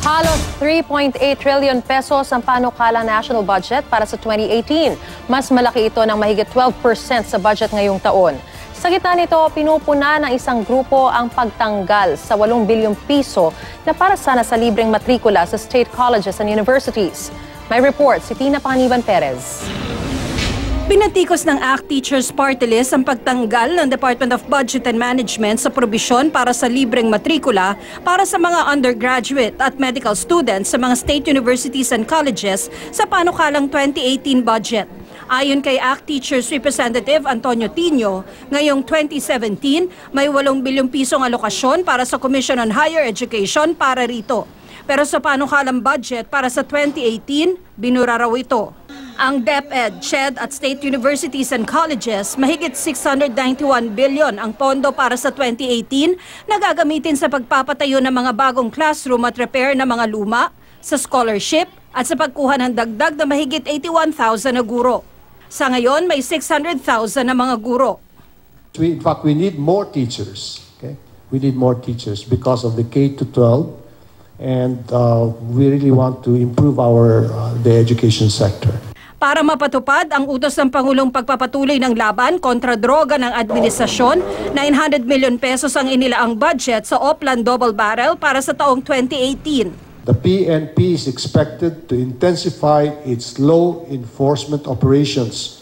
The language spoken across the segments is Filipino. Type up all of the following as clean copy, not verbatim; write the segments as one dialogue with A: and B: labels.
A: Halos 3.8 trillion pesos ang panukalang national budget para sa 2018. Mas malaki ito ng mahigit 12% sa budget ngayong taon. Sa gitna nito, pinupuna ng isang grupo ang pagtanggal sa 8 bilyong piso na para sana sa libreng matrikula sa state colleges and universities. May report si Tina Panganiban Perez.
B: Pinatikos ng ACT Teachers Party List ang pagtanggal ng Department of Budget and Management sa probisyon para sa libreng matrikula para sa mga undergraduate at medical students sa mga state universities and colleges sa panukalang 2018 budget. Ayon kay ACT Teachers Representative Antonio Tino, ngayong 2017 may 8 bilyong pisong alokasyon para sa Commission on Higher Education para rito. Pero sa panukalang budget para sa 2018, binura raw ito. Ang DepEd, CHED at state universities and colleges, mahigit 691 billion ang pondo para sa 2018 na gagamitin sa pagpapatayo ng mga bagong classroom at repair ng mga luma, sa scholarship at sa pagkuha ng dagdag na mahigit 81,000 na guro. Sa ngayon, may 600,000 na mga guro.
C: In fact, we need more teachers. Okay? We need more teachers because of the K-12, and we really want to improve the education sector.
B: Para mapatupad ang utos ng Pangulong pagpapatuloy ng laban kontra droga ng administrasyon, 900 million pesos ang inilaang budget sa Oplan Double Barrel para sa taong 2018.
C: The PNP is expected to intensify its law enforcement operations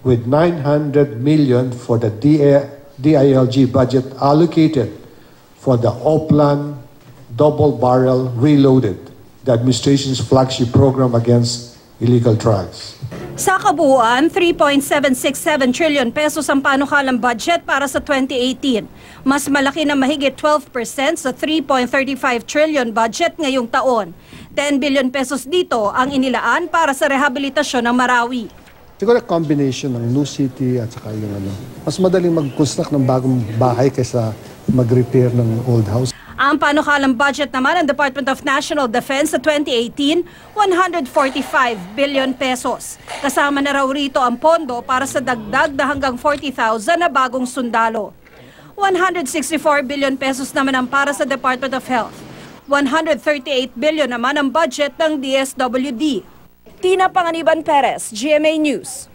C: with 900 million for the DILG budget allocated for the Oplan Double Barrel Reloaded, the administration's flagship program against illegal drugs.
B: Sa kabuuan, 3.767 trillion pesos ang panukalang budget para sa 2018. Mas malaki na mahigit 12% sa 3.35 trillion budget ngayong taon. 10 billion pesos dito ang inilaan para sa rehabilitasyon ng Marawi.
D: Siguro combination ng new city at saka yung mas madaling mag-construct ng bagong bahay kaysa mag-repair ng old house.
B: Ang panukalang budget naman ng Department of National Defense sa 2018, 145 billion pesos. Kasama na raw rito ang pondo para sa dagdag na hanggang 40,000 na bagong sundalo. 164 billion pesos naman ang para sa Department of Health. 138 billion naman ang budget ng DSWD. Tina Panganiban Perez, GMA News.